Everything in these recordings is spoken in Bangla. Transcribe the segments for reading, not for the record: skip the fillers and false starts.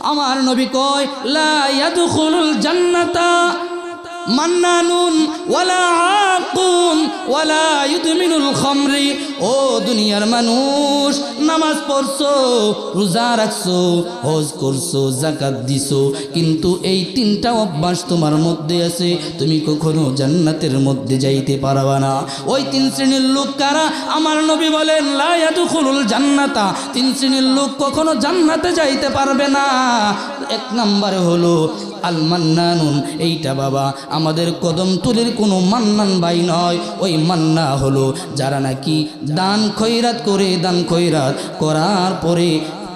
আমার নবী কয় লা ইয়াদখুলুল জান্নাতা মান্নানুন ওয়ালা আকুন ওয়ালা ইউদমিনুল খামরি। ও দুনিয়ার মানুষ, নামাজ পড়ছো, রোজা রাখছো, হজ করছো, যাকাত দিছো, কিন্তু এই তিনটা অভ্যাস তোমার মধ্যে আছে, তুমি কখনো জান্নাতের মধ্যে যাইতে পারবা না। ওই তিন শ্রেণীর লোক কারা? আমার নবী বলেন লা ইয়াদখুলুল জান্নাতা, তিন শ্রেণীর লোক কখনো জান্নাতে যাইতে পারবে না। এক নম্বরে হলো আল মান্নানুন। এইটা বাবা আমাদের কদমতলির কোনো মান্নান ভাই নয়, ওই মান্না হলো যারা নাকি দান খয়রাত করে, দান খয়রাত করার পরে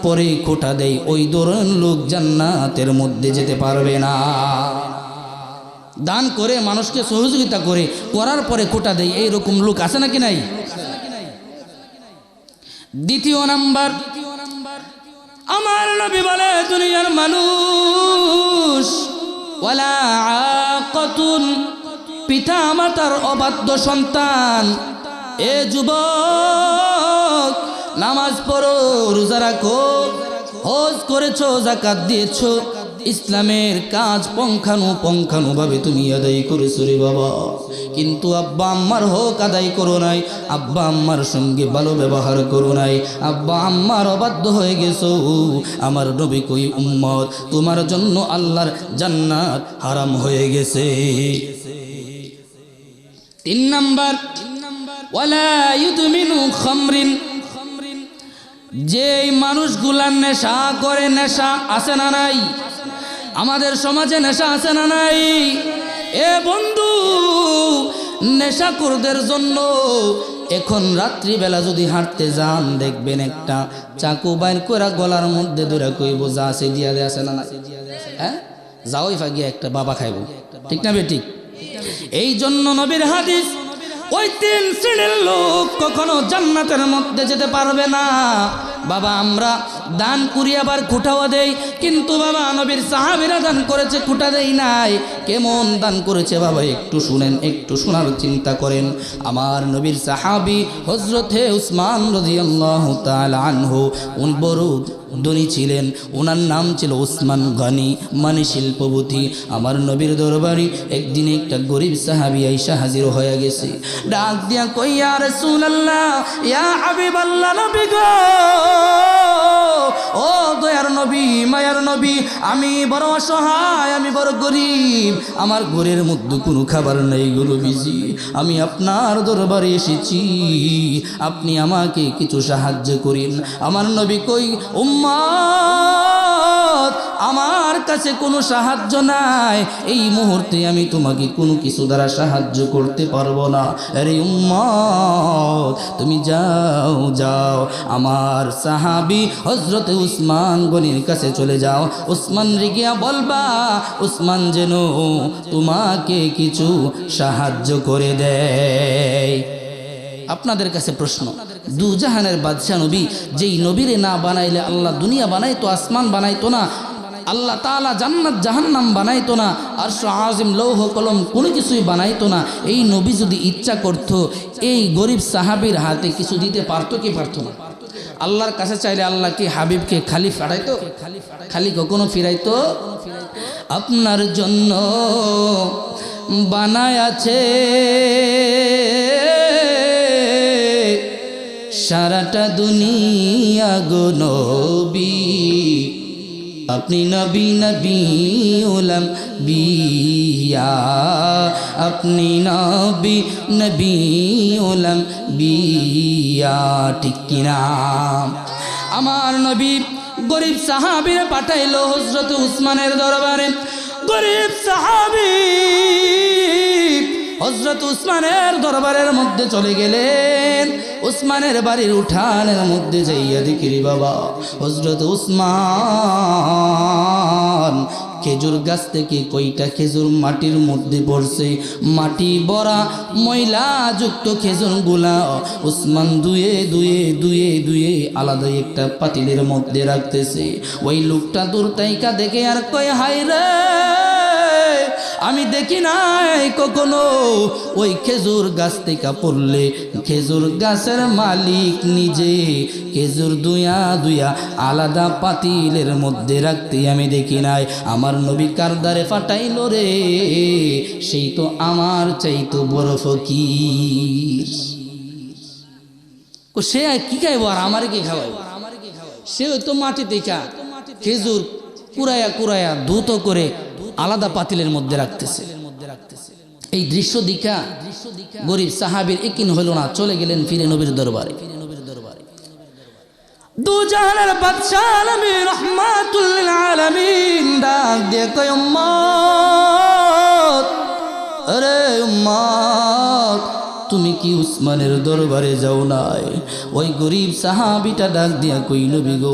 পরে খোটা দেয়, ওই ধরনের লোক জান্নাতের মধ্যে যেতে পারবে না। দান করে মানুষকে সহযোগিতা করে করার পরে খোটা দেয়, এইরকম লোক আছে নাকি নাই? দ্বিতীয় নাম্বার, আমার নবী বলে দুনিয়ার মানুষ ওয়ালা আকাতুন, পিতা মাতার অবাধ্য সন্তান। এ যুবক, নামাজ পড়ো, রোজা রাখো, হজ করেছো, যাকাত দিয়েছো, ইসলামের কাজ পঙ্খানুভাবে তুমি আদায় করেছো রে বাবা, কিন্তু আব্বা আম্মার হক আদায় করো নাই, আব্বা আম্মার সঙ্গে ভালো ব্যবহার করো নাই, আব্বা আম্মার অবাধ্য হয়ে গেছো। আমার নবী কই উম্মত, তোমার জন্য আল্লাহর জান্নাত হারাম হয়ে গেছে। তিন নাম্বার, ওয়ালা ইউদমিনু খামরিন, যেই মানুষগুলার নেশা করে, নেশা আছে না নাই? আমাদের সমাজে নেশা আছে না নাই? এ বন্ধু, নেশাখোরদের জন্য এখন রাত্রিবেলা যদি হাঁটতে যান, দেখবেন একটা চাকু বাইর করে গলার মধ্যে ধরে কইব যা আছে দিয়া দে, আছে না না? হ্যাঁ, যাওই ফাগিয়া একটা বাবা খাইব, ঠিক না বেঠিক? এই জন্য নবীর হাদিস, ওই তিন শ্রেণীর লোক কখনো জান্নাতের মধ্যে যেতে পারবে না। বাবা আমরা দান করি আবার খুঁটাও দেই, কিন্তু বাবা নবীর সাহাবীরা দান করেছে, খুঁটা দেই নাই। কেমন দান করেছে বাবা একটু শুনেন, একটু শোনার চিন্তা করেন। আমার নবীর সাহাবী হযরতে উসমান রাদিয়াল্লাহু তাআলা আনহু, উনি বড় ধনী ছিলেন, ওনার নাম ছিল উসমান গনি, মানে শিল্পপতি। আমার নবীর দরবারে একদিন একটা গরিব সাহাবী আইসা হাজির হয়ে গেছে, ডাক দিয়া কই ইয়া রাসূলুল্লাহ, ইয়া হাবিবাল্লাহ, নবী গো, ও দয়ার নবী, মায়ার নবী, আমি বড় অসহায়, আমি বড় গরিব, আমার ঘরের মধ্যে কোনো খাবার নেই গো নবীজি, আমি আপনার দরবারে এসেছি, আপনি আমাকে কিছু সাহায্য করেন। আমার নবী কই উম্মত, আমার কাছে কোনো সাহায্য নাই, এই মুহূর্তে আমি তোমাকে কোনো কিছু দ্বারা সাহায্য করতে পারবো না। আরে উম্মত, তুমি যাও যাও, আমার সাহাবী হযরতে উসমান গনির কাছে চলে যাও, উসমান রে গিয়া বলবা উসমান যেন তোমাকে কিছু সাহায্য করে দেয়। আপনাদের কাছে প্রশ্ন, দুজাহানের বাদশা নবী, যেই নবীরে না বানাইলে আল্লাহ দুনিয়া বানাইতো, আসমান বানাইতো না, আল্লাহ তাআলা জান্নাত জাহান্নাম বানাইতো না, আরশ আজিম লৌহ কলম কোনো কিছুই বানাইতো না, এই নবী যদি ইচ্ছা করত এই গরিব সাহাবীর হাতে কিছু দিতে পারতো কি পারতো না? আল্লাহর কাছে চাইলে আল্লাহ কি হাবিবকে খালি ফাটাইতো? খালি কখনো ফিরাইতো? আপনার জন্য বানায় আছে সারাটা দুনিয়া গো নবী, আপনি নবী নবী উলাম বিয়া, আপনি নবী নবী উলাম বিয়া, ঠিক কিনা? আমার নবী গরিব সাহাবীরে পাঠাইলো হযরত উসমানের দরবারে। গরিব সাহাবী হযরত উসমানের দরবারের মধ্যে চলে গেলেন। উসমানের বাড়ির উঠানের মধ্যে যাইয়া দেখি বাবা হযরত উসমান খেজুর গাছ থেকে কয়টা খেজুর মাটির মধ্যে পড়ছে, মাটি ভরা ময়লা যুক্ত খেজুরগুলা উসমান দুয়ে দুয়ে দুয়ে দুয়ে আলাদা একটা পাতিলের মধ্যে রাখতেছে। ওই লোকটা দূর তাইকা দেখে আর কয় হায় রে, আমি দেখি নাই কখনো ওই খেজুর গাছ থেকে পড়লে খেজুর গাছের মালিক নিজে খেজুর দুয়া দুয়া আলাদা পাতিলের মধ্যে রাখতে আমি দেখি নাই। আমার নবী কার দ্বারে ফাটাইল রে, সেই তো আমার চাইতো বড় ফকির। সে কি খাইব আর আমার কি খাওয়াইব? সে তো মাটি দেখা খেজুর কুড়াইয়া কুড়াইয়া দ্রুত করে আলাদা পাতিলের মধ্যে রাখতেছে। এই দৃশ্য দেখা গরিব সাহাবীর ইকিন হইল না, চলে গেলেন ফিরে নবীর দরবারে। দু জাহানের বাদশা নবী রাহমাতুল লিল আলামিন ডাক দিয়ে কয়, উম্মত, আরে উম্মত, তুমি কি উসমানের দরবারে যাও নাই? ওই গরিব সাহাবীটা ডাক দিয়া কই, নবী গো,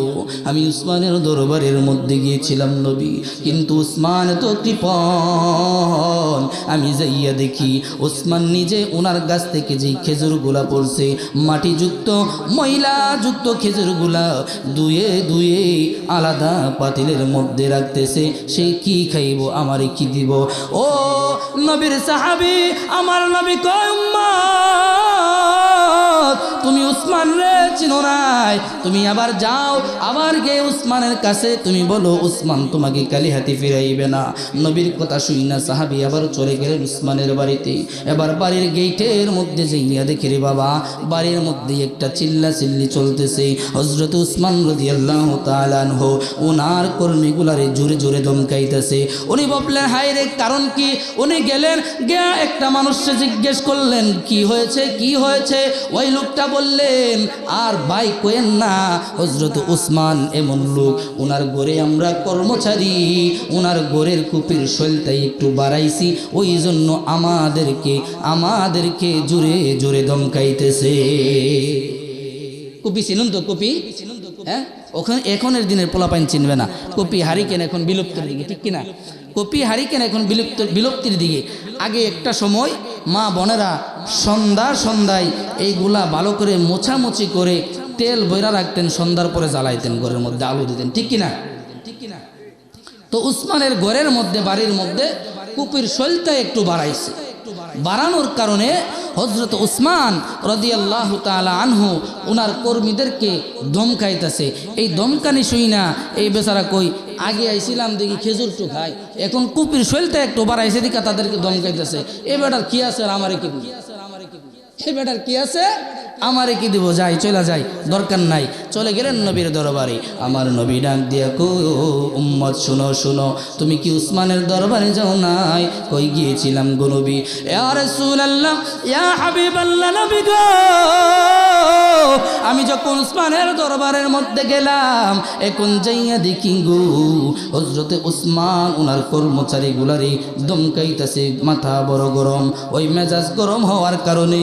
আমি উসমানের দরবারের মধ্যে গিয়েছিলাম নবী, কিন্তু উসমান তো কৃপণ। আমি যাইয়া দেখি উসমান নিজে ওনার গাছ থেকে যেই খেজুরগুলা পড়ছে, মাটিযুক্ত ময়লাযুক্ত খেজুরগুলা দুয়ে দুয়ে আলাদা পাতিলের মধ্যে রাখতেছে। সে কি খাইব, আমারে কি দিব? ও নবীর সাহাবী, আমার নবী কয়, উম্মত, তুমি উসমান রে চিনো নাই? তুমি আবার যাও, আবার গিয়ে উসমানের কাছে তুমি বলো উসমান তোমাকে কালি হাতে ফিরাইবে না। নবীর কথা শুই না সাহাবী আবার চলে গেলেন উসমানের বাড়িতে। এবার বাড়ির গেটের মধ্যে যাইয়া দেখে রে বাবা, বাড়ির মধ্যে একটা চিল্লা চিল্লি চলতেছে। হযরত উসমান রাদিয়াল্লাহু তাআলা আনহু ওনার কর্মীগুলারে জোরে জোরে ধমকাইতেছে। উনি ভাবলেন হায় রে, কারণ কি? উনি গেলেন, গিয়া একটা মানুষকে জিজ্ঞেস করলেন কি হয়েছে, কি হয়েছে? ওই লোকটা বললেন, আর ভাই কোয়েন না, হযরত উসমান এমন লোক, ওনার ঘরে আমরা কর্মচারী, ওনার ঘরের কুপির শৈলটাই একটু বাড়াইছি, ওই জন্য আমাদেরকে জোরে জোরে ধমকাইতেছে। কুপি চিনুন তো? কুপি, হ্যাঁ, ওখানে এখনের দিনের পোলাপাইন চিনবে না। কুপি হারিকেন এখন বিলুপ্তির দিকে, ঠিক কিনা? কপি হারিকেন এখন বিলুপ্তির দিকে। আগে একটা সময় মা বোনেরা সন্ধ্যায় এইগুলা ভালো করে মোছামুছি করে তেল বইরা রাখতেন, সন্ধ্যার পরে জ্বালাইতেন, ঘরের মধ্যে আলো দিতেন, ঠিক কিনা? তো উসমানের ঘরের মধ্যে, বাড়ির মধ্যে কুপির শৈলটা একটু বাড়াইছে। বাড়ানোর কারণে হযরত উসমান রাদিয়াল্লাহু তাআলা আনহু ওনার কর্মীদেরকে ধমকাইতেছে। এই ধমকানি শুই না এই বেচারা কই, আগে আইছিলাম দেখি খেজুর টু খাই, এখন কুপির শৈলটা একটু বাড়াইছে দিকে তাদেরকে ধমকাইতেছে। এ বেটার কি আছে আর আমারে কি দিব? এ বেটার কি আছে, আমারে কি দিব? যাই, চলে যাই, দরকার নাই। চলে গেলেন নবীর দরবারে। আমার নবী ডাক দিয়া কই, উম্মত শুনো শুনো, তুমি কি উসমানের দরবারে যাও নাই? কই গিয়েছিলাম গো নবী। ইয়া রাসূলুল্লাহ, ইয়া হাবিবাল্লাহ, নবী গো, আমি যখন উসমানের দরবারের মধ্যে গেলাম, এখন যাইয়া দেখি গো হযরতে উসমান ওনার কর্মচারী গুলারে ধমকাইতেছে, মাথা বড় গরম। ওই মেজাজ গরম হওয়ার কারণে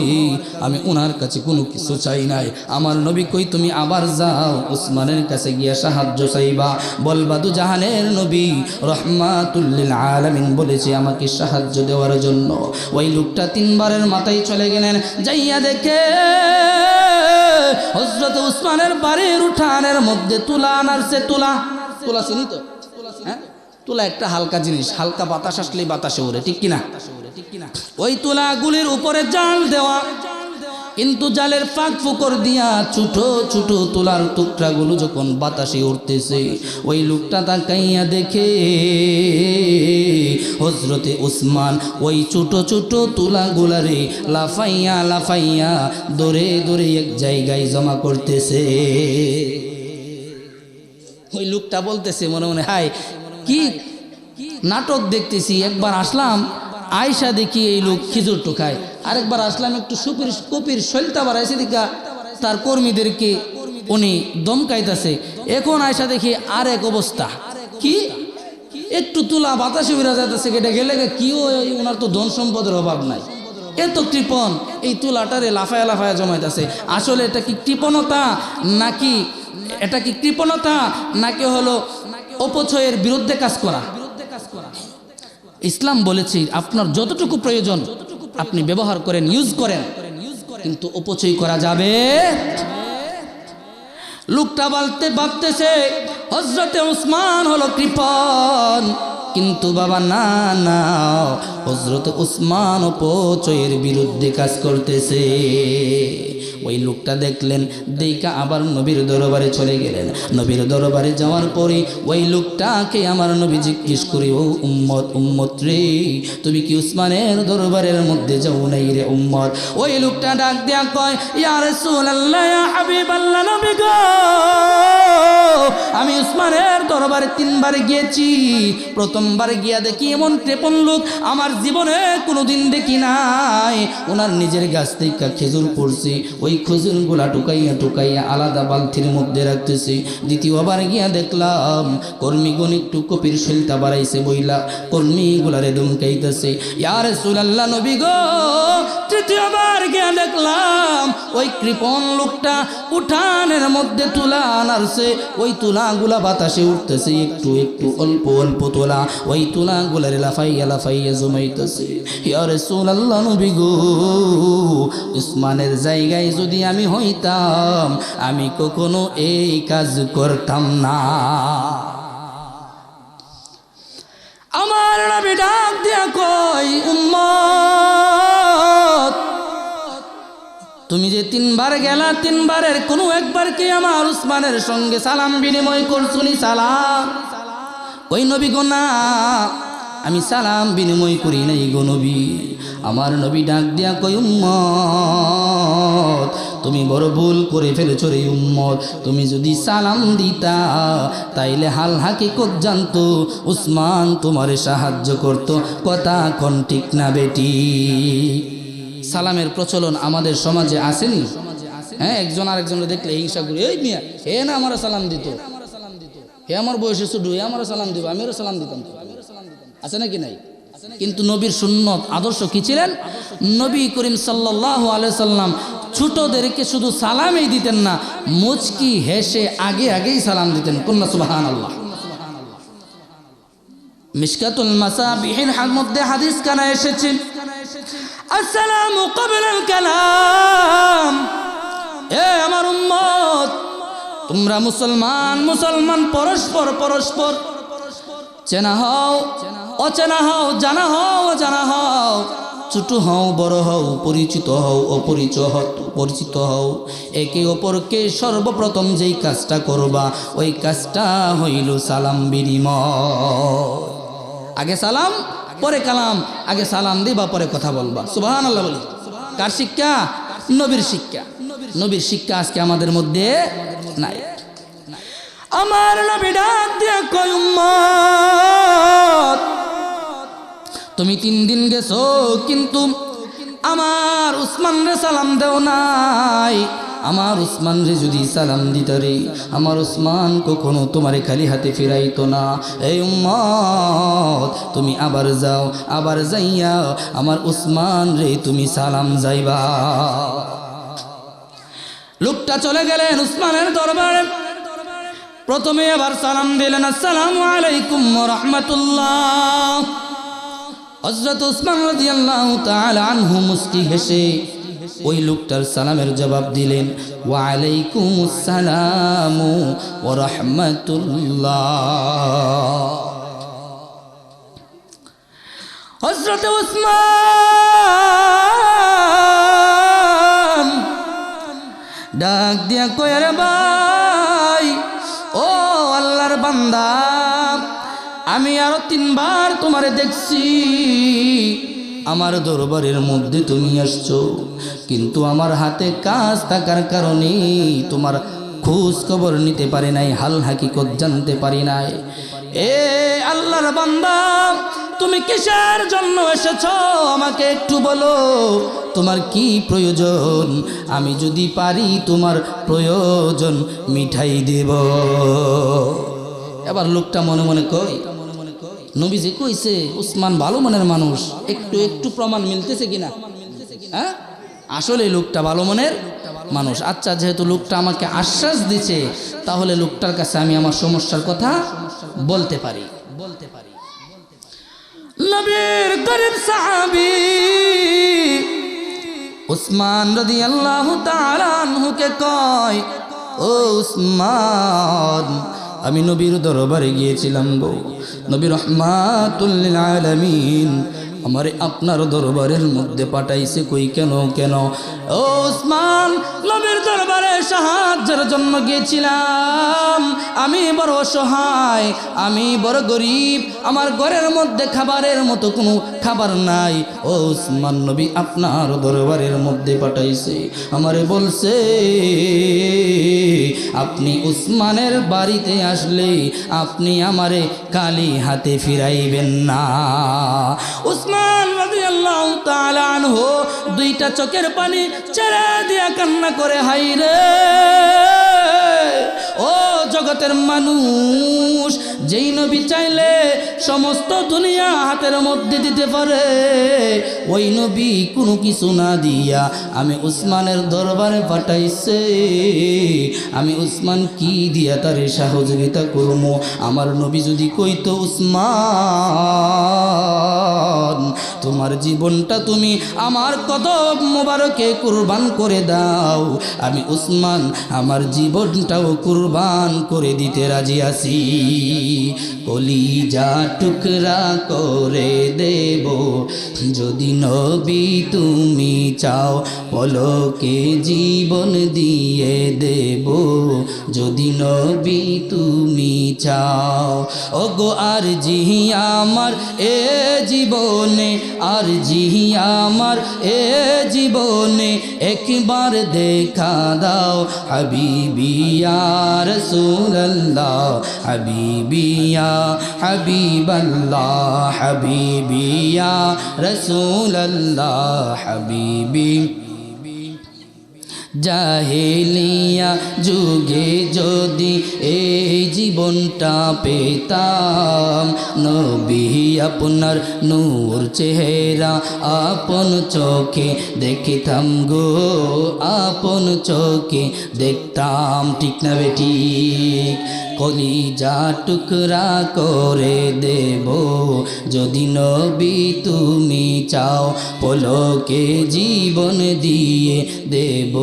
আমি ওনার কাছে কোনো কিছু চাই নাই। আমার নবী কই, তুমি আবার যাও উসমানের কাছে গিয়া সাহায্য চাইবা, বলবা দু জাহানের নবী রাহমাতুল লিল আলামিন বলেছে আমাকে সাহায্য দেওয়ার জন্য। ওই লোকটা তিনবারের মাথায় চলে গেলেন, যাইয়া দেখে হযরত উসমানের বাড়ির উঠানের মধ্যে তুলা আনারছে। তুলা চিনি তো? হ্যাঁ, তুলা একটা হালকা জিনিস, হালকা বাতাস আসলেই বাতাসে উড়ে, ঠিক কিনা? ওই তুলাগুলির উপরে জাল দেওয়া, কিন্তু জালের ফাঁক ফুকর দিয়া ছোট ছোট তুলার টুকরাগুলো যখন বাতাসে উঠতেছে, ওই লোকটা তাকাইয়া দেখে হযরতে উসমান ওই ছোট ছোট তুলাগুলারে লাফাইয়া লাফাইয়া দৌড়ে দৌড়ে এক জায়গায় জমা করতেছে। ওই লোকটা বলতেছে মনে মনে, হায় কি নাটক দেখতেছি। একবার আসলাম, আয়সা দেখি এই লোক খিজুর টোকায়, আরেকবার আসলাম একটু কপির শৈলটা বাড়াইছে দিকা তার কর্মীদেরকে উনি দমকাইতেছে। এখন আয়সা দেখি আর এক অবস্থা, কি একটু তুলা বাতাসে বেরা যাইতেছে, কেটে গেলে কি ওনার তো ধন সম্পদের অভাব নাই, এত কৃপণ, এই তুলাটারে লাফায়া লাফায়া জমাইতেছে। আসলে এটা কি কৃপণতা নাকি, এটা কি কৃপণতা নাকি হলো অপচয়ের বিরুদ্ধে কাজ করা? ইসলাম বলেছে আপনার যতটুকু প্রয়োজন আপনি ব্যবহার করেন, ইউজ করেন, কিন্তু অপচয় করা যাবে। লোকটা ভাবতেছে হযরতে উসমান হলো কৃপণ, কিন্তু বাবা না না, হযরত উসমান অপচয়ের বিরুদ্ধে কাজ করতেছে। ওই লোকটা দেখলেন, দেখা আবার নবীর দরবারে চলে গেলেন। নবীর দরবারে যাওয়ার পরে ওই লোকটাকে আমার নবী জিজ্ঞেস করি, ও উম্মত, উম্মত রে, তুমি কি উসমানের দরবারের মধ্যে যাও নাই রে উম্মত? ওই লোকটা ডাক দিয়া কয়, ইয়া রাসূলুল্লাহ, ইয়া হাবিবাল্লাহ, নবী গো, আমি উসমানের দরবারে 3 বার গিয়েছি। প্রথমবার গিয়া দেখি এমন কৃপণ লোক আমার জীবনে কোনোদিন দেখি নাই। ওনার নিজের গাছ থেকে খেজুর পড়ছে, ওই খেজুরগুলা টুকাইয়া টুকাইয়া আলাদা বালতির মধ্যে রাখতেছে। দ্বিতীয়বার গিয়া দেখলাম কর্মীগণ একটু কপির শৈলতা বাড়াইছে বইলা কর্মীগুলারে দুমকাইতেছে। ইয়া রাসূলুল্লাহ, নবী গো, তৃতীয়বার গিয়া দেখলাম ওই কৃপণ লোকটা উঠানের মধ্যে তুলা আনারছে, ওই তুলাগুলা বাতাসে উঠতেছে, একটু একটু অল্প অল্প তোলা, ওই তুলাগুলার লাফাইয়া লাফাইয়া জমাইতেছে। ইয়া রাসূলুল্লাহ, নবী গো, উসমানের জায়গায় যদি আমি হইতাম আমি কখনো এই কাজ করতাম না। আমার নবী ডাক দিয়া কই, উম্মত, তুমি যে 3 বার গেলা, 3 বারের কোনো একবার কি আমার উসমানের সঙ্গে সালাম বিনিময় করছুনি? সালাম? ওই নবী গো, না, আমি সালাম বিনিময় করি নাই গো নবী। আমার নবী ডাক দিয়া কই, উম্মত, তুমি বড় ভুল করে ফেলেছ রে উম্মত। তুমি যদি সালাম দিতা তাইলে হাল হাকিকত জানতো, উসমান তোমারে সাহায্য করতো। কথা কোন ঠিক না বেটি? সালামের প্রচলন আমাদের সমাজে আসেনি? হ্যাঁ, একজন আরেকজনকে দেখলে হিংসা করি, এই মিয়া হে না আমার সালাম দিত, হে আমার বয়সে ছোট, হে আমার সালাম দিব, আমিও সালাম দিতাম। আছে নাকি নাই? কিন্তু নবীর সুন্নত আদর্শ কি ছিলেন? নবী করিম সাল্লাল্লাহু আলাইহি সাল্লাম ছোটদেরকে শুধু সালামই দিতেন না, মুচকি হেসে আগে আগেই সালাম দিতেন। কন্যা সুবহানাল্লাহ। মিশকাতুল মাসাবিহির মধ্যে হাদিস কানা এসেছে, আসসালামু ক্বাবলাল কালাম। এ আমার উম্মত, তোমরা মুসলমান পরস্পর পরস্পর চেনা হও অচেনা হও, জানা হও অজানা হও, ছোট হও বড় হও, পরিচিত হও অপরিচিত হও, একে অপরকে সর্বপ্রথম যেই কাজটা করবা ওই কাজটা হইল সালাম বিনিময়। আগে সালাম পরে কালাম, আগে সালাম দিবা পরে কথা বলবা। সুবহানাল্লাহ বলি। কার শিক্ষা? নবীর শিক্ষা। নবীর শিক্ষা আজকে আমাদের মধ্যে নাই। আমার নবী ডাক দিয়া কয়, উম্মত, তুমি 3 দিন গেছো কিন্তু আমার উসমান রে সালাম দেও নাই। আমার উসমান রে যদি সালাম দিত রে, আমার উসমান কখনো তোমারে খালি হাতে ফিরাইতো না। এই উম্মত, তুমি আবার যাও, আবার যাইয়া আমার উসমান রে তুমি সালাম যাইবা। লোকটা চলে গেলেন উসমানের দরবারে। প্রথমে আবার সালাম দিলেন, আসসালামু আলাইকুম ওয়া রাহমাতুল্লাহ। হযরত উসমান রাদিয়াল্লাহু তাআলা আনহু মুস্কি হেসে ওই লোকটার সালামের জবাব দিলেন, ওয়া আলাইকুমুস সালামু ওয়া রাহমাতুল্লাহ। হযরত উসমান ডাক দিয়া কয়, আরে ভাই, ও আল্লাহর বান্দা, আমি আরো 3 বার তোমারে দেখছি, আমার দরবারের মধ্যে তুমি আসছো, কিন্তু আমার হাতে কাজ থাকার কারণে তোমার খোঁজ খবর নিতে পারি নাই, হাল হাকিকত জানতে পারি নাই। এ আল্লাহর বান্দা, তুমি কিসের জন্য এসেছো আমাকে একটু বলো, তোমার কি প্রয়োজন? আমি যদি পারি তোমার প্রয়োজন মিঠাই দেব। এবার লোকটা মনে মনে কয়, নবীজি কইছে উসমান ভালো মনের মানুষ, একটু একটু প্রমাণ মিলতেছে কিনা? হ্যাঁ, আসলে লোকটা ভালো মনের মানুষ। আচ্ছা, যেহেতু লোকটা আমাকে আশ্বাস দিছে, তাহলে লোকটার কাছে আমি আমার সমস্যার কথা বলতে পারি। নবীর গরিব সাহাবী উসমান রাদিয়াল্লাহু তাআলা আনহুকে কয়, ও উসমান, আমি নবীর দরবারে গিয়েছিলাম গো নবী রাহমাতুল লিল আলামিন আমারে আপনার দরবারের মধ্যে পাঠাইছে কই কেন কেন ও উসমান নবীর দরবারে সাহায্যের জন্য গিয়েছিলাম আমি বড় অসহায় আমি বড় গরিব আমার ঘরের মধ্যে খাবারের মতো কোনো খাবার নাই ও উসমান নবী আপনার দরবারের মধ্যে পাঠাইছে আমারে বলছে আপনি উসমানের বাড়িতে আসলে আপনি আমারে খালি হাতে ফিরাইবেন না উসমান রাদিয়াল্লাহু তাআলা আনহু দুইটা চোখের পানি ছেড়ে দিয়া কান্না করে হায়রে ও জগতের মানুষ যেই নবী চাইলে সমস্ত দুনিয়া হাতের মধ্যে দিতে পারে ওই নবী কোনো কিছু না দিয়া আমি উসমানের দরবারে পাঠাইছে আমি উসমান কি দিয়া তারে সহযোগিতা করব আমার নবী যদি কইতো উসমান তোমার জীবনটা তুমি আমার কদম মোবারকে কুরবান করে দাও আমি উসমান আমার জীবনটাও কুরবান করে দিতে রাজি আছি কলিজা টুকরা করে দেব যদি নবী তুমি চাও পলকে জীবন দিয়ে দেব যদি নবী তুমি চাও ওগো আর জি আমার এ জীবনে আর জি আমার এ জীবনে একবার দেখা দাও হাবিবি ইয়া রাসূলুল্লাহ হাবিবি ইয়া হাবিবাল্লাহ হাবিবি ইয়া রাসূলুল্লাহ হাবিবি জাহেলিয়া যুগে যদি এই জীবনটা পেতাম নবী আপনার নূর চেহারা আপন চোখে দেখিতাম গো আপন চোখে দেখতাম ঠিক না বেঠিক কলিজা টুকরা করে দেব যদি নবী তুমি চাও পলকে জীবন দিয়ে দেব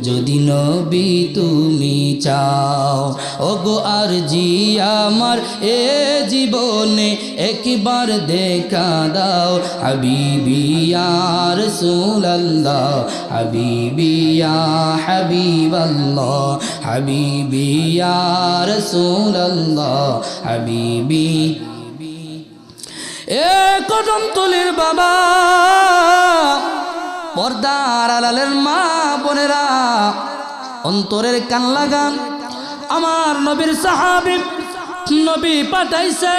যদি নবী তুমি চাও ওগো আর জি আমার এ জীবনে একবার দেখা দাও হাবিবি ইয়া রাসূলুল্লাহ হাবিবি ইয়া হাবিবাল্লাহ হাবিবি ইয়া রাসূলুল্লাহ হাবিবি এ কদম তুলির বাবা পর্দার আড়ালের মা বোনেরা অন্তরের কান লাগান আমার নবীর সাহাবী নবী পাঠাইছে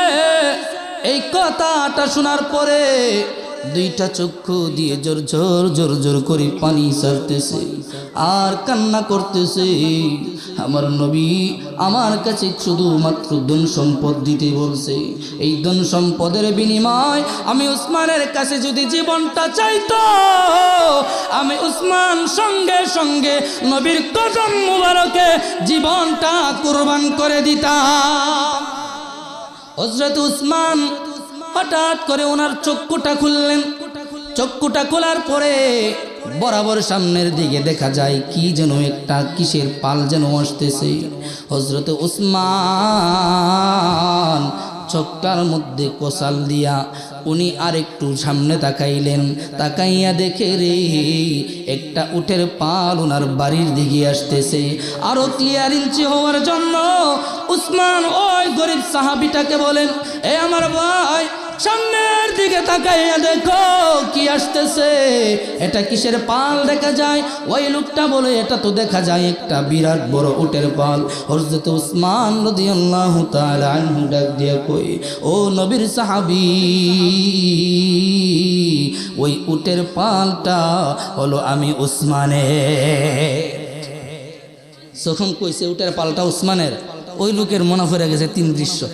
এই কথাটা শোনার পরে দুইটা চক্ষু দিয়ে জোর জোর জোর জোর করে পানি ছাড়তেছে আর কান্না করতেছে আমার নবী আমার কাছে শুধুমাত্র ধন সম্পদ দিতে বলছে এই ধন সম্পদের বিনিময় আমি উসমানের কাছে যদি জীবনটা চাইতো আমি উসমান সঙ্গে সঙ্গে নবীর কদম মুবারকে জীবনটা কুরবান করে দিতাম হযরত উসমান হঠাৎ করে ওনার চক্ষুটা খুললেন চক্ষুটা খোলার পরে বরাবর সামনের দিকে দেখা যায় কি যেন একটা কিসের পাল যেন আসতেছে হযরত উসমান চোখটার মধ্যে কষাল দিয়া উনি আরেকটু সামনে তাকাইলেন তাকাইয়া দেখে রে একটা উটের পাল ওনার বাড়ির দিকে আসতেছে আরো ক্লিয়ারেন্সি হওয়ার জন্য উসমান ওই গরিব সাহাবীটাকে বলেন এ আমার ভাই সামনের দিকে তাকাইয়া দেখো কি আসতেছে এটা কিসের পাল দেখা যায় ওই লোকটা বলে এটা তো দেখা যায় একটা বিরাট বড় উটের পাল হযরত উসমান রাদিয়াল্লাহু তাআলা আনহু ডাক দিয়ে কই ও নবীর সাহাবী ওই উটের পালটা হলো আমি উসমানের যখন কইছে উটের পালটা উসমানের ওই লোকের মনে পড়ে গেছে তিন দৃশ্য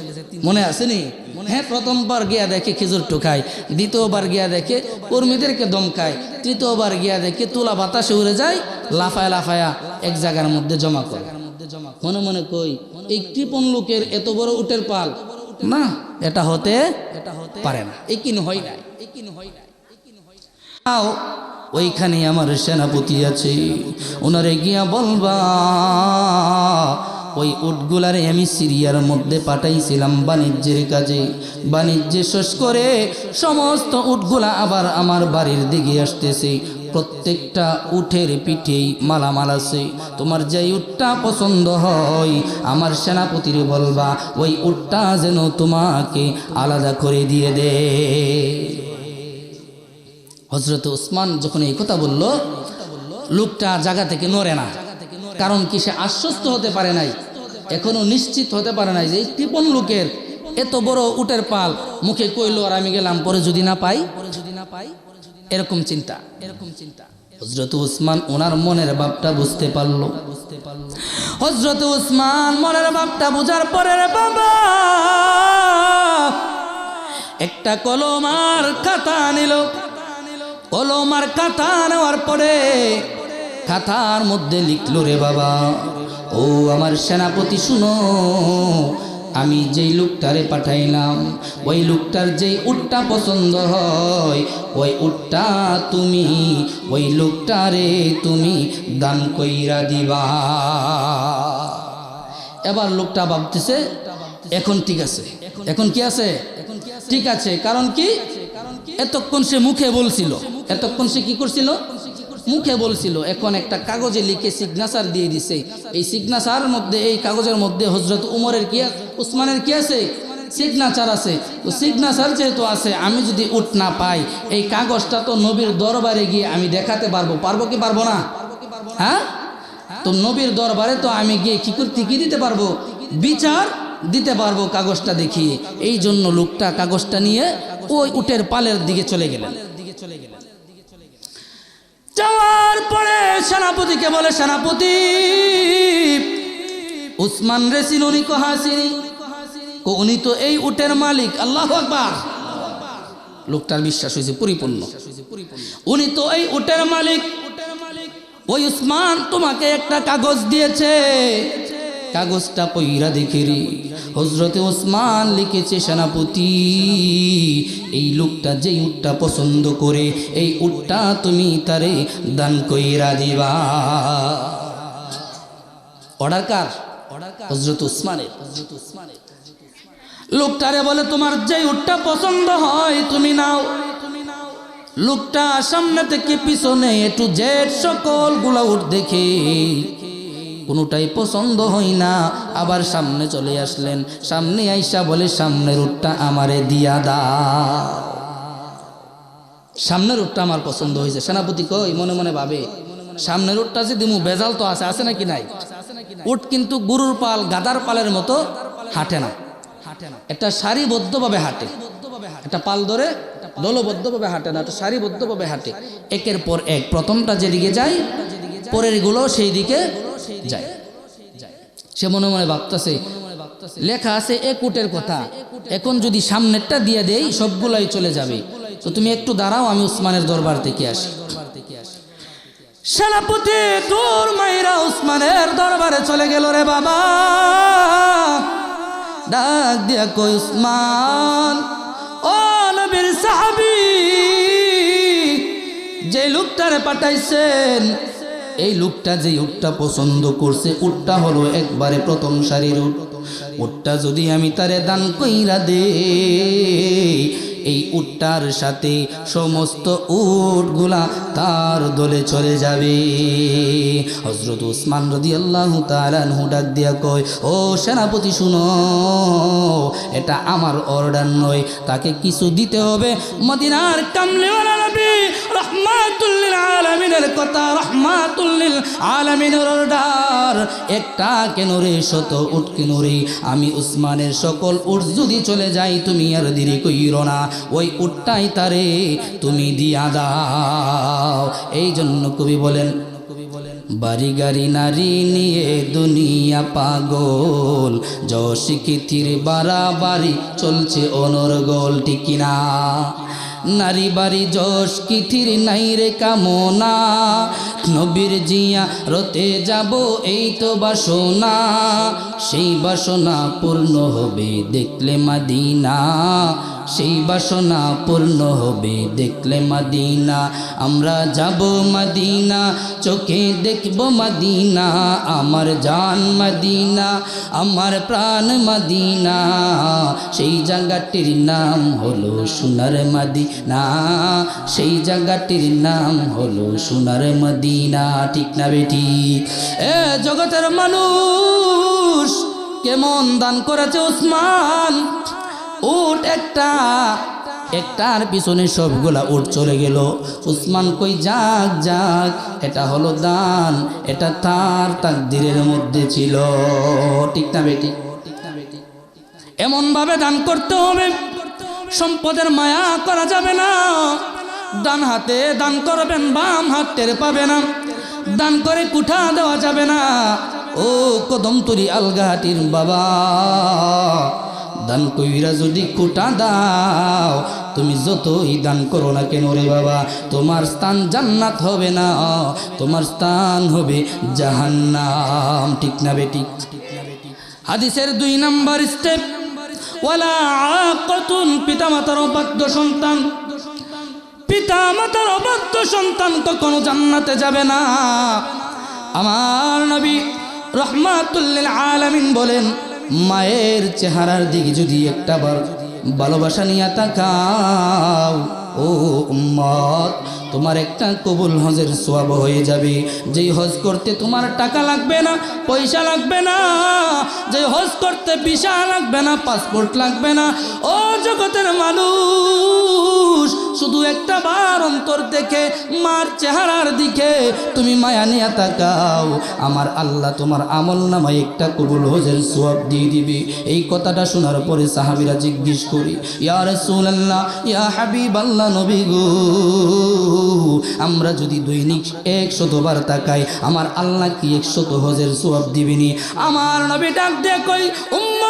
মনে আছে নি হ্যাঁ প্রথমবার গিয়া দেখে খেজুর টোকায় দ্বিতীয়বার গিয়া দেখে কর্মীদেরকে দমকায় তৃতীয়বার গিয়া দেখে তুলা বাতাসে উড়ে যায় লাফায়া লাফায়া এক জায়গার মধ্যে জমা করে মনে মনে কই এই কৃপণ লোকের এত বড় উটের পাল না এটা হতে পারে না এই কিন হয় না ওইখানে আমার সেনাপতি আছে ওনারে গিয়া বলবা ও ওই উটগুলারে আমি সিরিয়ার মধ্যে পাঠাইছিলাম বাণিজ্যের কাজে। বাণিজ্য শেষ করে সমস্ত উটগুলা আবার আমার বাড়ির দিকে আসতেছে। প্রত্যেকটা উটের পিঠেই মালামাল আছে। তোমার যেই উটটা পছন্দ হয় আমার সেনাপতিরে বলবা ওই উটটা যেন তোমাকে আলাদা করে দিয়ে দে। হযরত ওসমান যখন এই কথা বলল, লোকটা জায়গা থেকে নড়ে না। কারণ কি, সে আশ্বস্ত হতে পারে নাই, এখনো নিশ্চিত হতে পারে নাই যে এই কৃপণ লোকের এত বড় উটের পাল মুখে কইলো আর আমি গেলাম, পরে যদি না পাই, এরকম চিন্তা। হযরত ওসমান ওনার মনের ভাবটা বুঝতে পারলো। হযরত ওসমান মনের ভাবটা বুঝার পরে রে বাবা একটা কলম আর খাতা নিল। কলম আর খাতা নেওয়ার পরে খাতার মধ্যে লিখলো, রে বাবা ও আমার সেনাপতি শুনো, আমি যেই লোকটারে পাঠাইলাম ওই লোকটার যেই উটটা পছন্দ হয় ওই উটটা তুমি ওই লোকটারে তুমি দান কইরা দিবা। এবার লোকটা ভাবতেছে এখন ঠিক আছে, এখন কি আছে, ঠিক আছে। কারণ কি, এতক্ষণ সে মুখে বলছিল, এতক্ষণ সে কি করছিল, মুখে বলছিল। এখন একটা কাগজে লিখে সিগনেচার দিয়ে দিছে। এই সিগনেচার মধ্যে, এই কাগজের মধ্যে হযরত উমরের কি, উসমানের কি আছে, সিগনেচার আছে। তো সিগনেচার যেহেতু আছে, আমি যদি উট না পাই এই কাগজটা তো নবীর দরবারে গিয়ে আমি দেখাতে পারবো, পারবো কি পারবো না? হ্যাঁ, তো নবীর দরবারে তো আমি গিয়ে কি করতে, কি দিতে পারবো, বিচার দিতে পারবো কাগজটা দেখিয়ে। এই জন্য লোকটা কাগজটা নিয়ে ওই উটের পালের দিকে চলে গেলেন। যাওয়ার পরে সেনাপতিকে বলে, সেনাপতি উসমান রে চিনুনি? কহাসিনি? উনি তো এই উটের মালিক। আল্লাহু আকবার। লোকটার বিশ্বাস হয়েছে পরিপূর্ণ, উনি তো এই উটের মালিক। ওই উসমান তোমাকে একটা কাগজ দিয়েছে, কাগজটা পইরা দেখে রে হযরতে ওসমান লিখেছে, সেনাপতি এই লোকটা যেই উটটা পছন্দ করে এই উটটা তুমি তারে দান কইরা দিবা। অর্ডার কার? হযরত ওসমানের। লোকটারে বলে তোমার যেই উটটা পছন্দ হয় তুমি নাও। লোকটা সামনে থেকে পিছনে একটু জেড সকল গুলা উট দেখে কোনোটাই পছন্দ হয় না। আবার সামনে চলে আসলেন, সামনে আইসা বলে সামনের উটটা আমারে দিয়া দাও। সামনের উটটা আমার পছন্দ হয়েছে। সেনাপতি কই মনে মনে ভাবে সামনের উটটা যে দিমু বেজাল তো আছে, আছে নাকি নাই? উট কিন্তু গরুর পাল, গাদার পালের মতো হাঁটে না, একটা সারিবদ্ধভাবে হাঁটে। একটা পাল ধরে দলবদ্ধভাবে হাঁটে না, একটা সারিবদ্ধভাবে হাঁটে। একের পর এক, প্রথমটা যেদিকে যায় পরের গুলো সেই দিকে যায়। সে মনে মনে ভাবতেছে, লেখা আছে এক উটের কথা, এখন যদি সামনেরটা দিয়ে দেই সবগুলাই চলে যাবে। তো তুমি একটু দাঁড়াও, আমি উসমানের দরবার থেকে আসি। সেনাপতি দূর মাইরা উসমানের দরবারে চলে গেল। রে বাবা ডাক দিয়া কই, উসমান ও নবীর সাহাবী, যে লোকটারে পাঠাইছেন এই লোকটা যে উটটা পছন্দ করছে উটটা হলো একবারে প্রথম সারির উট। উটটা যদি আমি তারে দান কইরা দে এই উটটার সাথে সমস্ত উটগুলা তার দলে চলে যাবে। হযরত ওসমান রাদিয়াল্লাহু তাআলা আনহু ডাক দিয়া কয়, ও সেনাপতি শুনো, এটা আমার অর্ডার নয়, তাকে কিছু দিতে হবে। মদিনার কামলিওয়ালা নবী রাহমাতুল লিল আলামিনের কথা, রাহমাতুল লিল আলামিনের অর্ডার। একটা কেন রে, শত উট কেন রে? আমি উসমানের সকল উট যদি চলে যাই তুমি আর দেরি কইরো না, ওই উটটাই তারে তুমি দিয়া দাও। এই জন্য কবি বলেন, বাড়ি গাড়ি নারী নিয়ে দুনিয়া পাগল, যশ কীর্তির বাড়াবাড়ি চলছে অনর্গল, ঠিক কিনা? নারী বাড়ি যশ কীর্তির নাই রে কামনা, নবীর জিয়া রতে যাব এই তো বাসনা, সেই বাসনা পূর্ণ হবে দেখলে মদিনা, সেই বাসনা পূর্ণ হবে দেখলে মদিনা। আমরা যাব মদিনা, চোখে দেখব মদিনা, আমার জান মদিনা, আমার প্রাণ মদিনা। সেই জায়গাটির নাম হলো সোনার মদিনা, সেই জায়গাটির নাম হলো সোনার মদিনা। ঠিক না বেটি? জগতের মানুষ কেমন দান করেছে উসমান। উট একটার পিছনে সবগুলা উট চলে গেল। উসমান কই যাক যাক, এটা হলো দান, এটা তার তাকদীরের মধ্যে ছিল। ঠিক না বেটি? এমন ভাবে দান করতে হবে, সম্পদের মায়া করা যাবে না। ডান হাতে দান করবেন, বাম হাত টের পাবে না। দান করে কুঠা দেওয়া যাবে না। ও কদমতলী আলগাহাটির বাবা, দান কইরা যদি কুটা দাও, তুমি যতই দান করো না কেন রে বাবা, তোমার স্থান জান্নাত হবে না, তোমার স্থান হবে জাহান্নাম। ঠিক না বেটি? হাদিসের 2 নম্বর স্টেপ, ওয়ালা আকাতুন, পিতামাতার অবাধ্য সন্তান। পিতামাতার অবাধ্য সন্তান কখনো জান্নাতে যাবে না। আমার নবী রহমাতুল লিল আলামিন বলেন, মায়ের চেহারার দিকে যদি একটাবার ভালোবাসা নিয়ে তাকাও, ও উম্মত, তোমার একটা কবুল হজের সওয়াব হয়ে যাবে। যেই হজ করতে তোমার টাকা লাগবে না, পয়সা লাগবে না, যে হজ করতে ভিসা লাগবে না, পাসপোর্ট লাগবে না। ও জগতের মানুষ, শুধু একটা বার অন্তর থেকে মার চেহারার দিকে তুমি মায়া নিয়ে তাকাও, আমার আল্লাহ তোমার আমল নামায় একটা কবুল হজের সওয়াব দিয়ে দিবে। এই কথাটা শোনার পরে সাহাবীরা জিজ্ঞেস করি, ইয়া রাসূলুল্লাহ, ইয়া হাবিবাল্লাহ, নবী গো, আমরা যদি দৈনিক 100 বার তাকাই, আমার আল্লাহ কি 100 হজের সওয়াব দিবেনি? আমার নবী ডাক দিয়ে কই, উম্মত,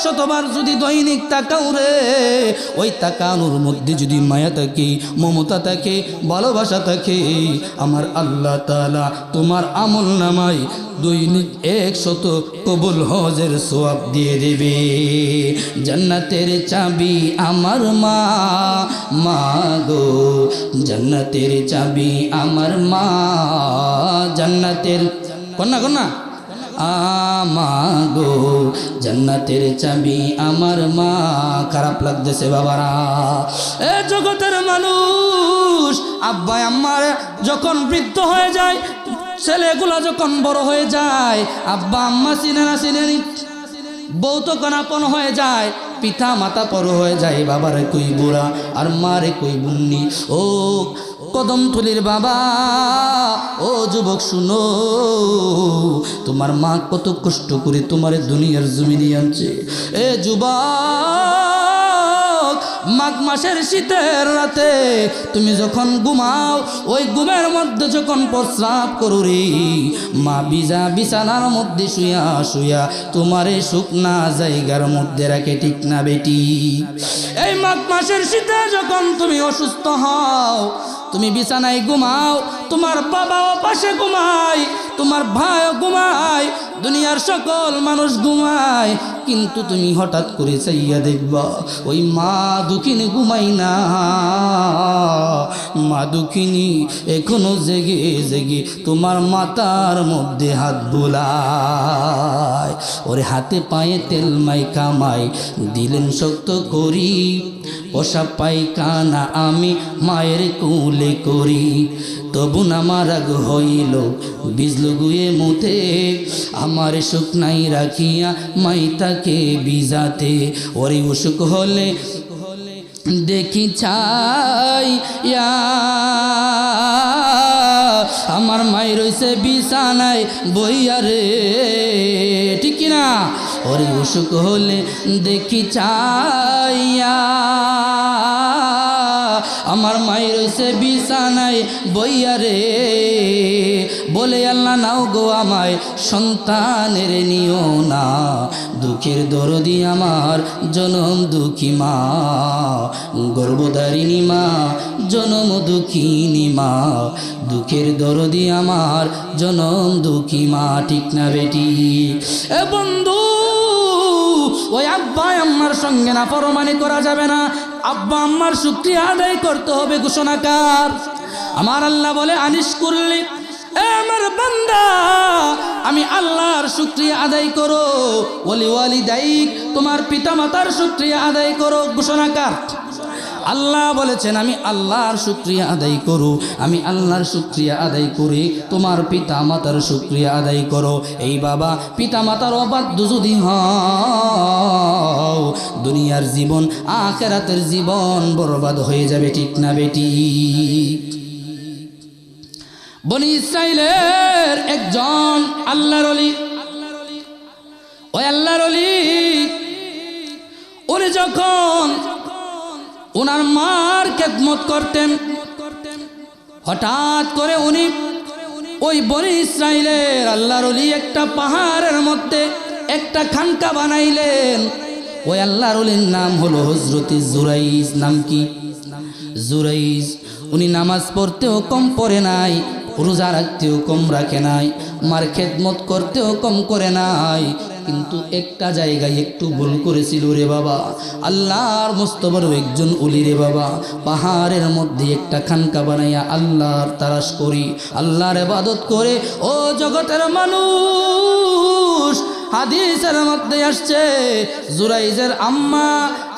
100 বার যদি দৈনিক তাকাও রে, ওই তাকানোর মধ্যে যদি মায়া থাকে, মমতা থাকে, ভালোবাসা থাকে, আমার আল্লাহ তাআলা তোমার আমল নামায় দৈনিক 100 কবুল হজের সওয়াব দিয়ে দেবে। জান্নাতের চাবি আমার মা, মা গো, জান্নাতের চাবি আমার মা, জান্নাতের কন্যা আমা গো, জান্নাতের চাবি আমার মা। খারাপ লাগতেছে বাবারা। এ জগতের মানুষ, আব্বা আম্মার যখন বৃদ্ধ হয়ে যায়, ছেলেগুলা যখন বড় হয়ে যায়, আব্বা আম্মা চিনে না চিনেনি, বউ তো কনাপন হয়ে যায়, পিতা মাতা পর হয়ে যায়, বাবারে কই বুড়া আর মারে কই বুন্নি। ও কদমতলীর বাবা, ও যুবক শুনো, তোমার মা কত কষ্ট করে তোমার দুনিয়ার জমিনে আনছে। এ যুবক, মাঘ মাসের শীতের রাতে তুমি যখন ঘুমাও, ওই ঘুমের মধ্যে যখন প্রস্রাব করো রে, মা ভিজা বিছানার মধ্যে শুয়া শুয়া তোমারে শুকনা জায়গার মধ্যে রাখে। ঠিক না বেটি? এই মাঘ মাসের শীতে যখন তুমি অসুস্থ হও, তুমি বিছানায় ঘুমাও, তোমার বাবাও পাশে ঘুমায়, তোমার ভাইও ঘুমায়, দুনিয়ার সকল মানুষ ঘুমায়, কিন্তু তুমি হঠাৎ করে চাইয়া দেখবা ওই মা দুঃখিনী ঘুমাই না, মা দুঃখিনী এখনো জেগে জেগে তোমার মাথার মধ্যে হাত বুলায়। ওরে হাতে পায়ে তেল মাই কামাই দিলেন শক্ত করি, পোষা পায়খানা আমি মায়ের কুলে করি, তবু না মারাগ হইল বিজল গুয়ে মুতে, আমার শুকনাই রাখিয়া মাই তাকে বিজাতে। ওরে অসুখ হলে দেখি ছাই, আমার মাই রইছে বিছানায় বইয়া রে। ঠিক কিনা? ওরে অসুখ হলে দেখি চাইয়া, আমার মাই রইছে বিছানায় বইয়া রে, বলে আল্লাহ নাও গো আমায় সন্তানের নিও না, দুঃখের দরদি আমার জনম দুঃখী মা, গর্ভধারিণী মা, জনম দুঃখিনী মা, দুঃখের দরদি আমার জনম দুঃখী মা। ঠিক না বেটি? এ বন্ধু, ওই আব্বা আম্মার সঙ্গে নাফরমানি করা যাবে না, আব্বা আম্মার শুকরিয়া আদায় করতে হবে। ঘোষণাকার আমার আল্লাহ বলে, আনিশ করলি এ আমার বান্দা, আমি আল্লাহর শুকরিয়া আদায় করো। ওয়ালি ওয়ালিদাইক, তোমার পিতা মাতার শুকরিয়া আদায় করো। ঘোষণাকার আল্লাহ বলেছেন, আমি আল্লাহর শুকরিয়া আদায় করো, আমি আল্লাহর শুকরিয়া আদায় করি, তোমার পিতা মাতার শুকরিয়া আদায় করো। এই বাবা পিতা মাতার অবাধ্য যদি হও, দুনিয়ার জীবন আখিরাতের জীবন বরবাদ হয়ে যাবে। ঠিক না বেটি? বনি ইসরাইলের একজন আল্লাহর ওলি, ওই আল্লাহর ওলি উনি যখন ওনার মার খেদমত করতেন, হঠাৎ করে উনি ওই বনি ইসরাইলের আল্লাহর ওলি একটা পাহাড়ের মধ্যে একটা খানকা বানাইলেন। ওই আল্লাহর ওলির নাম হলো হযরত জুরাইজ। নাম কি? জুরাইজ। উনি নামাজ পড়তেও কম পড়ে নাই, রোজা রাখতেও কম রাখে নাই, মার খেদমত করতেও কম করে নাই, কিন্তু একটা জায়গায় একটু ভুল করেছিল রে বাবা। আল্লাহর মস্ত বড় একজন ওলি রে বাবা, পাহাড়ের মধ্যে একটা খানকা বানাইয়া আল্লাহর তারাশ করি, আল্লাহর ইবাদত করে। ও জগতের মানুষ, হাদিসের মধ্যে আসছে, জুরাইজের আম্মা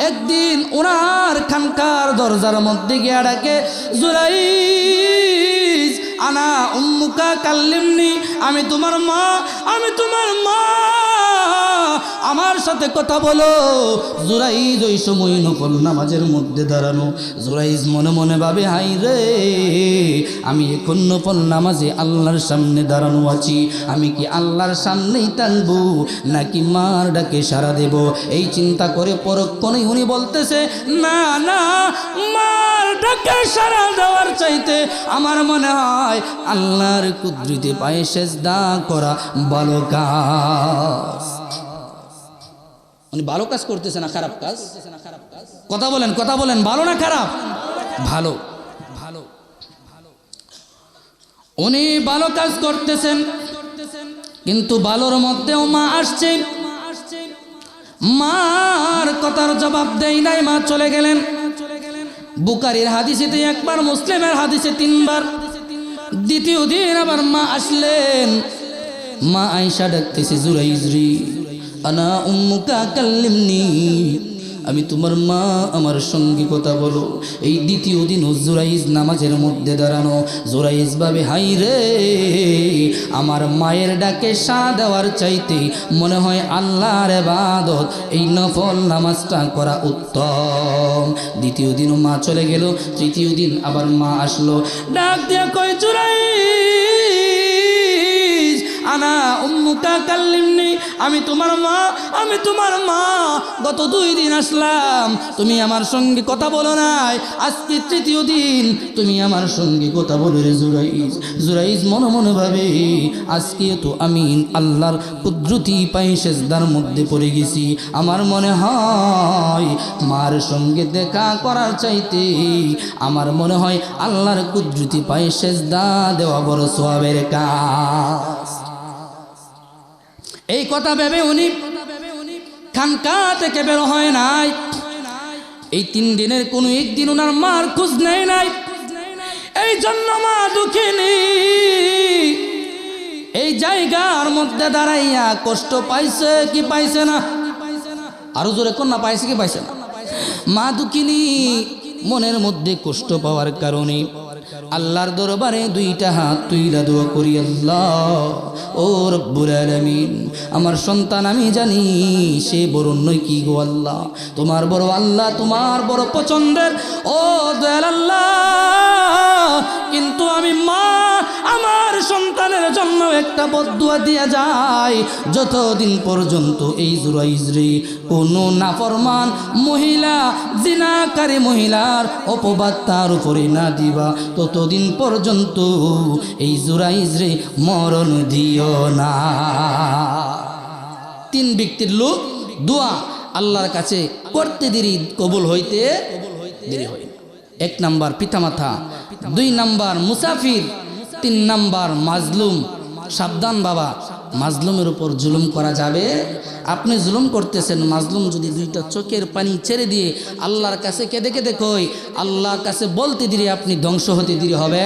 একদিন ওনার খানকার দরজার মধ্যে গিয়ে ডাকে, জুরাইজ আনা উম্মুকা কাল্লিমনি, আমি তোমার মা, আমি তোমার মা, আমার সাথে কথা বলো। জুরাইজ ওই সময় নফল নামাজের মধ্যে দাঁড়ানো। জুরাইজ মনে মনে ভাবে, হাই রে, আমি এখন নফল নামাজে আল্লাহর সামনে দাঁড়ানো আছি, আমি কি আল্লাহর সামনেই টানবো নাকি মার ডাকে সাড়া দেব? এই চিন্তা করে পরক্ষণেই উনি বলতেছে, না না, মার ডাকে সাড়া দেওয়ার চাইতে আমার মনে হয় আল্লাহর কুদরতে পায়ে সেজদা করা ভালো কাজ। উনি ভালো কাজ করতেছে না খারাপ কাজ? কথা বলেন, কথা বলেন, ভালো না খারাপ? ভালো, ভালো, ভালো। উনি ভালো কাজ করতেছেন, কিন্তু ভালোর মধ্যেও মা আসছে, মার কথার জবাব দেয় নাই, মা চলে গেলেন। বুখারীর হাদিসেতে একবার, মুসলিমের হাদিসে 3 বার। দ্বিতীয় দিন আবার মা আসলেন, মা আয়েশা ডাকতেছে, জুরাইজ রে, আনা উম্মুকা কাল্লিমনি, আমি তোমার মা, আমার সঙ্গে কথা বলো। এই দ্বিতীয় দিন জুরাইজ নামাজের মধ্যে দাঁড়ানো। জুরাইজ ভাবে, হাই রে, আমার মায়ের ডাকে সাড়া দেওয়ার চাইতে মনে হয় আল্লাহর ইবাদত, এই নফল নামাজটা করা উত্তম। দ্বিতীয় দিনও মা চলে গেল, তৃতীয় দিন আবার মা আসলো, ডাক দিয়া কয়, জুরাইজ আনা উম্মুকা কাল্লিমনি, আমি তোমার মা, আমি তোমার মা, গত 2 দিন আসলাম, তুমি আমার সঙ্গে কথা বলো নাই, আজকে তৃতীয় দিন তুমি আমার সঙ্গে কথা বলো রে জুরাইজ। জুরাইজ মনে মনে ভাবে, আজকে তো আমি আল্লাহর কুদরতি পায়ে সেজদার মধ্যে পড়ে গেছি, আমার মনে হয় মার সঙ্গে দেখা করার চাইতে আমার মনে হয় আল্লাহর কুদরতি পায়ে সেজদা দেওয়া বড় সওয়াবের কাজ। এই কথা ভেবে উনি খানকা থেকে বের হয় নাই। এই 3 দিনের কোনো একদিন ওনার মার খোঁজ নেয় নাই। এই জন্য মা দুঃখিনী এই জায়গার মধ্যে দাঁড়াইয়া কষ্ট পাইছে কি পাইছে না? আরো জোরে কোন না, পাইছে কি পাইছে না? মা দুঃখিনী মনের মধ্যে কষ্ট পাওয়ার কারণে আল্লাহর দরবারে 2টা হাত তুইলা দোয়া করি, আল্লাহ ও রব্বুল আলামিন, আমার সন্তান আমি জানি সে বড় নয় কি গো আল্লাহ, তোমার বড় আল্লাহ, তোমার বড় পছন্দের ও দয়াল আল্লাহ, কিন্তু আমি মা আমার সন্তানের জন্য একটা বদদুয়া দিয়া যায়, যতদিন পর্যন্ত এই জুরাইজরে কোনো নাফরমান মহিলা, জিনাকারী মহিলার অপবাদ তার উপরে না দিবা, ততদিন পর্যন্ত এই জুরাইজরে মরণ দিও না। 3 ব্যক্তির লোক দোয়া আল্লাহর কাছে করতে দেরি, কবুল হইতে দেরি হয় না। 1 নাম্বার পিতামাতা, 2 নাম্বার মুসাফির, 3 নাম্বার মাজলুম। সাবধান বাবা, মাজলুমের উপর জুলুম করা যাবে? আপনি জুলুম করতেছেন, মাজলুম যদি দুইটা চোখের পানি ছেড়ে দিয়ে আল্লাহর কাছে কেঁদে কেঁদে কই, আল্লাহর কাছে বলতে দিলে আপনি ধ্বংস হতে দেরি হবে?